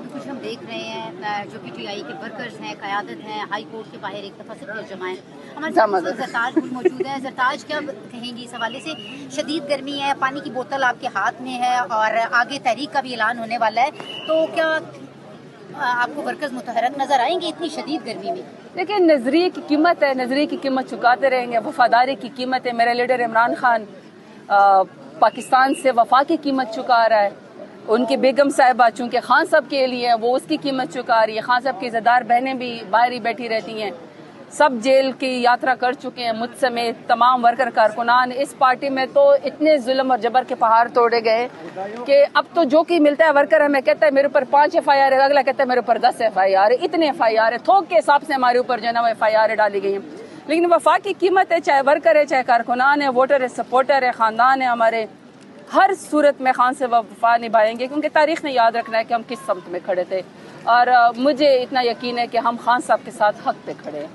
ابھی کچھ ہم دیکھ رہے ہیں جو پی ٹی آئی کے ورکرز ہیں، قیادت ہیں، ہائی کورٹ کے باہر ایک دفعہ سے جمع ہیں. ہمارے ساتھ زرتاج بھی موجود ہے. زرتاج کیا کہیں گی اس حوالے سے؟ شدید گرمی ہے، پانی کی بوتل آپ کے ہاتھ میں ہے اور آگے تحریک کا بھی اعلان ہونے والا ہے، تو کیا آپ کو ورکرز متحرک نظر آئیں گے اتنی شدید گرمی میں؟ لیکن نظریے کی قیمت ہے، نظریے کی قیمت چکاتے رہیں گے. وفاداری کی قیمت ہے. میرا لیڈر عمران خان پاکستان سے وفا کی قیمت چکا رہا ہے. ان کی بیگم صاحبہ چونکہ خان صاحب کے لیے ہیں، وہ اس کی قیمت چکا رہی ہے. خان صاحب کی عزادار بہنیں بھی باہر ہی بیٹھی رہتی ہیں. سب جیل کی یاترا کر چکے ہیں، مجھ سمیت تمام ورکر کارکنان. اس پارٹی میں تو اتنے ظلم اور جبر کے پہاڑ توڑے گئے کہ اب تو جو کی ملتا ہے ورکر ہمیں کہتا ہے میرے اوپر 5 FIR ہے، اگلا کہتا ہے میرے اوپر 10 FIR ہے. اتنے FIR ہے، تھوک کے حساب سے ہمارے اوپر جو ہے نا وہ FIR ڈالی گئی ہیں. لیکن وفا کی قیمت ہے، چاہے ورکر ہے، چاہے کارکنان ہے، ووٹر ہے، سپورٹر ہے، خاندان ہے ہمارے. ہر صورت میں خان سے وفا نبھائیں گے، کیونکہ تاریخ نے یاد رکھنا ہے کہ ہم کس سمت میں کھڑے تھے. اور مجھے اتنا یقین ہے کہ ہم خان صاحب کے ساتھ حق پہ کھڑے ہیں.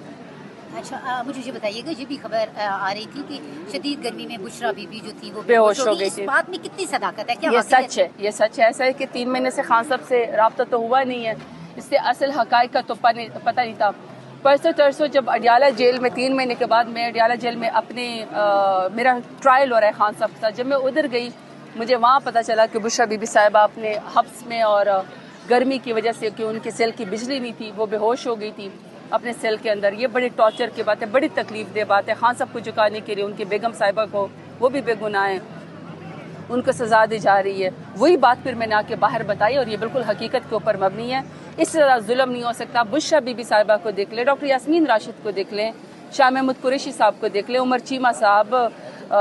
اچھا، مجھے یہ بتائیے گا، یہ بھی خبر آ رہی تھی کہ شدید گرمی میں بشرا بی بی جو تھی وہ بے ہوش ہو گئی تھی. اس بات میں کتنی صداقت ہے؟ کیا یہ سچ ہے، یہ سچ ہے. ایسا ہے کہ 3 مہینے سے خان صاحب سے رابطہ تو ہوا نہیں ہے، اس سے اصل حقائق کا تو پتہ نہیں تھا. پرسوں ترسوں جب اڈیالہ جیل میں 3 مہینے کے بعد میں اڈیالہ جیل میں اپنے میرا ٹرائل ہو رہا ہے خان صاحب کے ساتھ، جب میں ادھر گئی مجھے وہاں پتہ چلا کہ بشرا بی بی صاحبہ اپنے حبس میں اور گرمی کی وجہ سے کہ ان کے سیل کی بجلی نہیں تھی، وہ بے ہوش ہو گئی تھی اپنے سیل کے اندر. یہ بڑی ٹارچر کی بات ہے، بڑی تکلیف دہ بات ہے. خان صاحب کو جھکانے کے لیے ان کی بیگم صاحبہ کو، وہ بھی بے گناہ ہیں، ان کو سزا دی جا رہی ہے. وہی بات پھر میں نے آ کے باہر بتائی اور یہ بالکل حقیقت کے اوپر مبنی ہے. اس طرح ظلم نہیں ہو سکتا. بشرا بی بی صاحبہ کو دیکھ لیں، ڈاکٹر یاسمین راشد کو دیکھ لیں، شاہ محمود قریشی صاحب کو دیکھ لیں، عمر چیمہ صاحب،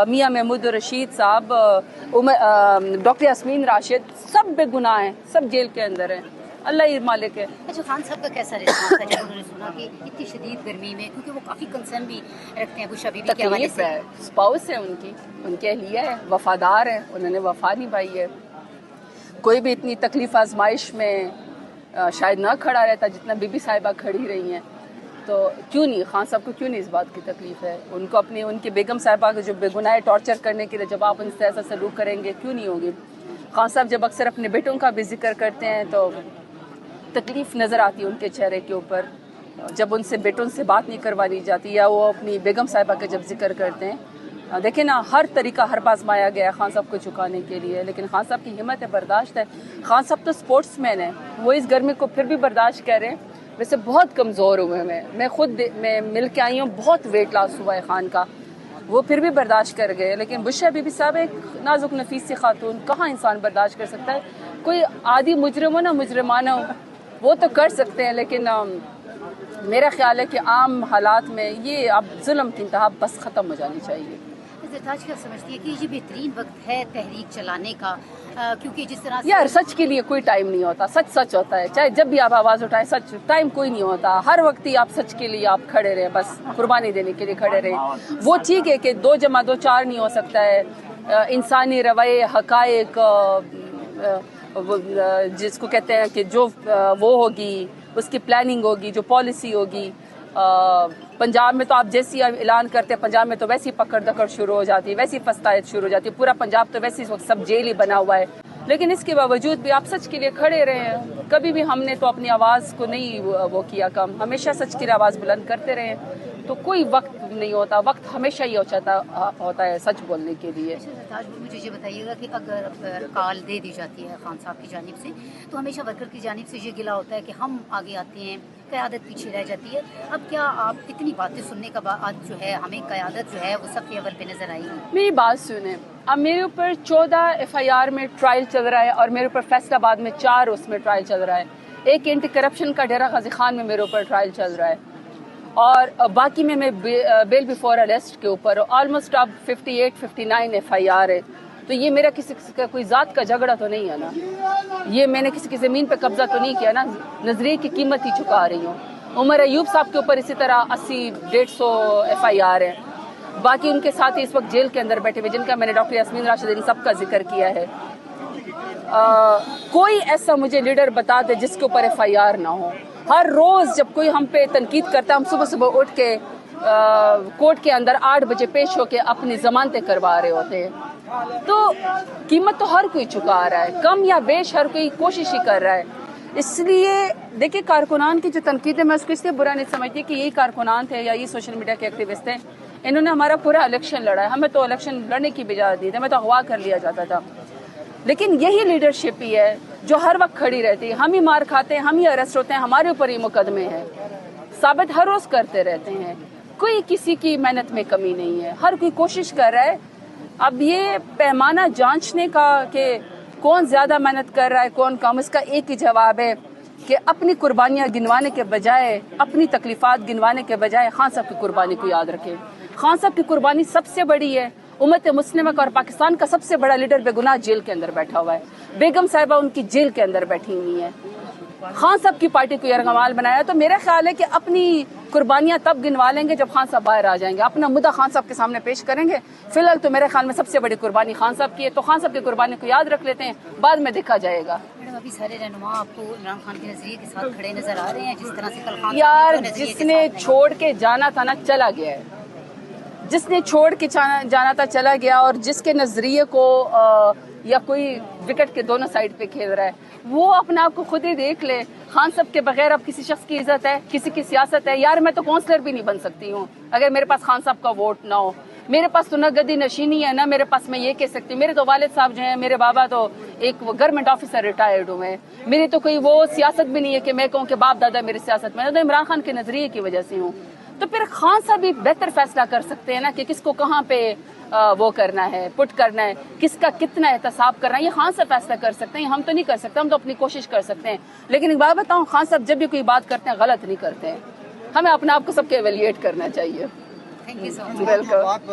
میاں محمود رشید صاحب، ڈاکٹر یاسمین راشد، سب بے گناہ ہیں، سب جیل کے اندر ہیں. اللہ ہی مالک ہے. اچھا، خان صاحب کا کیسا رسپانس ہے جب انہوں نے سنا کہ اتنی شدید گرمی میں، کیونکہ وہ کافی کنسرن بھی رکھتے ہیں بشرا بی بی کے حوالے سے؟ تکلیف ہے، اسپاؤس ہے ان کی، ان کے اہلیہ ہے، وفادار ہے، انہوں نے وفا نبھائی ہے. کوئی بھی اتنی تکلیف آزمائش میں شاید نہ کھڑا رہتا جتنا بی بی صاحبہ کھڑی رہی ہیں. تو کیوں نہیں خان صاحب کو کیوں نہیں اس بات کی تکلیف ہے؟ ان کو اپنی ان کی بیگم صاحبہ کو جو بے گناہ ٹارچر کرنے کے لیے جب آپ ان سے ایسا سلوک کریں گے کیوں نہیں ہوگی؟ خان صاحب جب اکثر اپنے بیٹوں کا بھی ذکر کرتے ہیں تو تکلیف نظر آتی ہے ان کے چہرے کے اوپر جب ان سے بیٹوں سے بات نہیں کروانی جاتی یا وہ اپنی بیگم صاحبہ کا جب ذکر کرتے ہیں. دیکھیں نا، ہر طریقہ ہر آزمایا گیا خان صاحب کو جھکانے کے لیے، لیکن خان صاحب کی ہمت ہے، برداشت ہے. خان صاحب تو سپورٹس مین ہیں، وہ اس گرمی کو پھر بھی برداشت کر رہے ہیں. ویسے بہت کمزور ہوئے میں خود میں مل کے آئی ہوں، بہت ویٹ لاس ہوا ہے خان کا، وہ پھر بھی برداشت کر گئے. لیکن بشرا بی بی صاحب ایک نازک نفیس سی خاتون، کہاں انسان برداشت کر سکتا ہے؟ کوئی عادی مجرم ہو نا، مجرمانہ ہو، وہ تو کر سکتے ہیں، لیکن میرا خیال ہے کہ عام حالات میں یہ اب ظلم کی انتہا بس ختم ہو جانی چاہیے. زرتاج کیا سمجھتی ہے کہ یہ بہترین وقت ہے تحریک چلانے کا؟ کیونکہ جس طرح یار سچ کے لیے کوئی ٹائم نہیں ہوتا، سچ سچ ہوتا ہے، چاہے جب بھی آپ آواز اٹھائیں، سچ ٹائم کوئی نہیں ہوتا. ہر وقت ہی آپ سچ کے لیے آپ کھڑے رہیں، بس قربانی دینے کے لیے کھڑے رہیں. وہ ٹھیک ہے کہ 2 + 2 4 نہیں ہو سکتا ہے. انسانی رویے، حقائق، جس کو کہتے ہیں کہ جو وہ ہوگی اس کی پلاننگ ہوگی، جو پالیسی ہوگی. پنجاب میں تو آپ جیسی اعلان کرتے ہیں، پنجاب میں تو ویسی پکڑ دکڑ شروع ہو جاتی ہے، ویسی فسطائیت شروع ہو جاتی ہے. پورا پنجاب تو ویسی سب جیل ہی بنا ہوا ہے. لیکن اس کے باوجود بھی آپ سچ کے لیے کھڑے رہے ہیں. کبھی بھی ہم نے تو اپنی آواز کو نہیں وہ کیا کم، ہمیشہ سچ کی آواز بلند کرتے رہے ہیں. تو کوئی وقت نہیں ہوتا، وقت ہمیشہ ہی ہوتا ہے سچ بولنے کے لیے. مجھے یہ بتائیے گا کہ اگر کال دے دی جاتی ہے خان صاحب کی جانب سے تو ہمیشہ ورکر کی جانب سے یہ گلا ہوتا ہے کہ ہم آگے آتے ہیں، قیادت پیچھے رہ جاتی ہے. اب کیا آپ اتنی باتیں سننے کا بعد جو ہے ہمیں قیادت جو ہے وہ سب کے اول پہ نظر آئی گی؟ میری بات سنیں، اب میرے اوپر 14 FIR میں ٹرائل چل رہا ہے اور میرے اوپر فیصل آباد میں 4 اس میں ٹرائل چل رہا ہے. ایک اینٹی کرپشن کا ڈیرہ غازی خان میں میرے اوپر ٹرائل چل رہا ہے اور باقی میں بیل بیفور اریسٹ کے اوپر آلموسٹ اب 58-59 FIR ہے. تو یہ میرا کسی کا کوئی ذات کا جھگڑا تو نہیں ہے نا، یہ میں نے کسی کی زمین پہ قبضہ تو نہیں کیا نا، نظریے کی قیمت ہی چکا رہی ہوں. عمر ایوب صاحب کے اوپر اسی طرح 80-150 FIR ہے. باقی ان کے ساتھ اس وقت جیل کے اندر بیٹھے ہوئے جن کا میں نے ڈاکٹر یاسمین راشد ان سب کا ذکر کیا ہے. کوئی ایسا مجھے لیڈر بتا دے جس کے اوپر FIR نہ ہو. ہر روز جب کوئی ہم پہ تنقید کرتا ہے، ہم صبح اٹھ کے کورٹ کے اندر 8 بجے پیش ہو کے اپنی ضمانتیں کروا رہے ہوتے ہیں. تو قیمت تو ہر کوئی چکا رہا ہے، کم یا بیش ہر کوئی کوشش ہی کر رہا ہے. اس لیے دیکھیں کارکنان کی جو تنقید ہے میں اس کو اس لیے برا نہیں سمجھتی کہ یہی کارکنان تھے یا یہ سوشل میڈیا کے ایکٹیوسٹ تھے، انہوں نے ہمارا پورا الیکشن لڑا ہے، ہمیں تو الیکشن لڑنے کی اجازت دی تھی، ہمیں تو اغوا کر لیا جاتا تھا، لیکن یہی لیڈرشپ ہی ہے جو ہر وقت کھڑی رہتی ہے، ہم ہی مار کھاتے ہیں، ہم ہی اریسٹ ہوتے ہیں، ہمارے اوپر ہی مقدمے ہیں، ثابت ہر روز کرتے رہتے ہیں، کوئی کسی کی محنت میں کمی نہیں ہے، ہر کوئی کوشش کر رہا ہے۔ اب یہ پیمانہ جانچنے کا کہ کون زیادہ محنت کر رہا ہے کون کم، اس کا ایک ہی جواب ہے کہ اپنی قربانیاں گنوانے کے بجائے، اپنی تکلیفات گنوانے کے بجائے خان صاحب کی قربانی کو یاد رکھیں۔ خان صاحب کی قربانی سب سے بڑی ہے، امت مسلمہ کا اور پاکستان کا سب سے بڑا لیڈر بے گناہ جیل کے اندر بیٹھا ہوا ہے، بیگم صاحبہ ان کی جیل کے اندر بیٹھی ہوئی ہیں، خان صاحب کی پارٹی کو یرغمال بنایا، تو میرا خیال ہے کہ اپنی قربانیاں تب گنوا لیں گے جب خان صاحب باہر آ جائیں گے، اپنا مدعا خان صاحب کے سامنے پیش کریں گے۔ فی الحال تو میرے خیال میں سب سے بڑی قربانی خان صاحب کی ہے، تو خان صاحب کی قربانی کو یاد رکھ لیتے ہیں، بعد میں دیکھا جائے گا۔ میڈم ابھی سارے رہنما آپ کو عمران خان کے نظریے کے ساتھ کھڑے نظر آ رہے ہیں، جس طرح سے کل خان یار صاحب نے جو نظریے جس کے نے ساتھ چھوڑ کے جانا تھا نا چلا گیا ہے، جس نے چھوڑ کے جانا تھا چلا گیا، اور جس کے نظریے کو یا کوئی وکٹ کے دونوں سائڈ پہ کھیل رہا ہے وہ اپنے آپ کو خود ہی دیکھ لے۔ خان صاحب کے بغیر اب کسی شخص کی عزت ہے، کسی کی سیاست ہے؟ یار میں تو کونسلر بھی نہیں بن سکتی ہوں اگر میرے پاس خان صاحب کا ووٹ نہ ہو، میرے پاس تو نہ گدی نشینی ہے، نہ میرے پاس میں یہ کہہ سکتی ہوں۔ میرے تو والد صاحب جو ہیں، میرے بابا تو ایک گورنمنٹ آفیسر ریٹائرڈ ہوئے ہیں، میری تو کوئی وہ سیاست بھی نہیں ہے کہ میں کہوں کہ باپ دادا میری سیاست میں، تو عمران خان کے نظریے کی وجہ سے ہوں۔ تو پھر خان صاحب بھی بہتر فیصلہ کر سکتے ہیں نا کہ کس کو کہاں پہ وہ کرنا ہے، پٹ کرنا ہے، کس کا کتنا احتساب کرنا ہے، یہ خان صاحب فیصلہ کر سکتے ہیں، ہم تو نہیں کر سکتے، ہم تو اپنی کوشش کر سکتے ہیں۔ لیکن ایک بات بتاؤں، خان صاحب جب بھی کوئی بات کرتے ہیں غلط نہیں کرتے ہیں، ہمیں اپنے آپ کو سب کے ایویلیٹ کرنا چاہیے۔ Thank you so much. Welcome.